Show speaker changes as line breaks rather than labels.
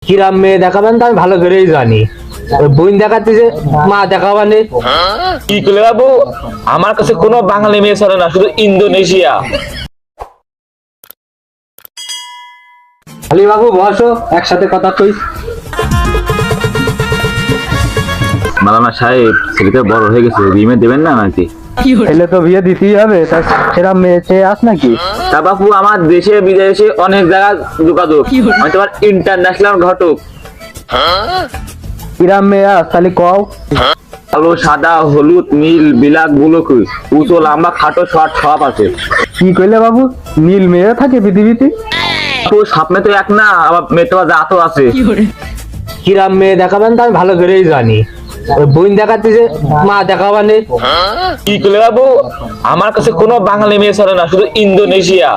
কিরাম মেয়ে দেখাবেন তো আমি ভালো করেই জানি। ওই বোন দেখাতে যে মা দেখাবানে।
কি করলে বাবু, আমার কাছে কোনো বাঙালি মেয়ে চলে না, শুধু ইন্দোনেশিয়া।
খালি বাবু বসো, একসাথে কথা কই।
মালানা সাহেব, ছেলেটা বড় হয়ে গেছে, বিয়ে দেবেন না নাকি?
ছেলে তো বিয়ে দিতেই হবে, তা সেরকম মেয়ে চেয়ে আস নাকি?
তা বাপু, আমার দেশে বিদেশে অনেক জায়গায় যোগাযোগ, আমি তোমার ইন্টারন্যাশনাল ঘটক।
কিরাম মেয়ে আস তাহলে কও।
কালো, সাদা, হলুদ, নীল, বিলাক, বুলকি, উঁচু, লম্বা, খাটো, শর্ট সব আছে।
কি কইলে বাবু, নীল মেয়ে থাকে পৃথিবীতে?
তো সামনে তো এক না, আবার মেয়ে তোমার জাতও আছে।
কিরাম মেয়ে দেখাবেন তো আমি ভালো করেই জানি। ওই বোন দেখাতে যে মা দেখাবানে।
কি করলে বাবু, আমার কাছে কোনো বাঙালি মেয়ে চলে না, শুধু ইন্দোনেশিয়া।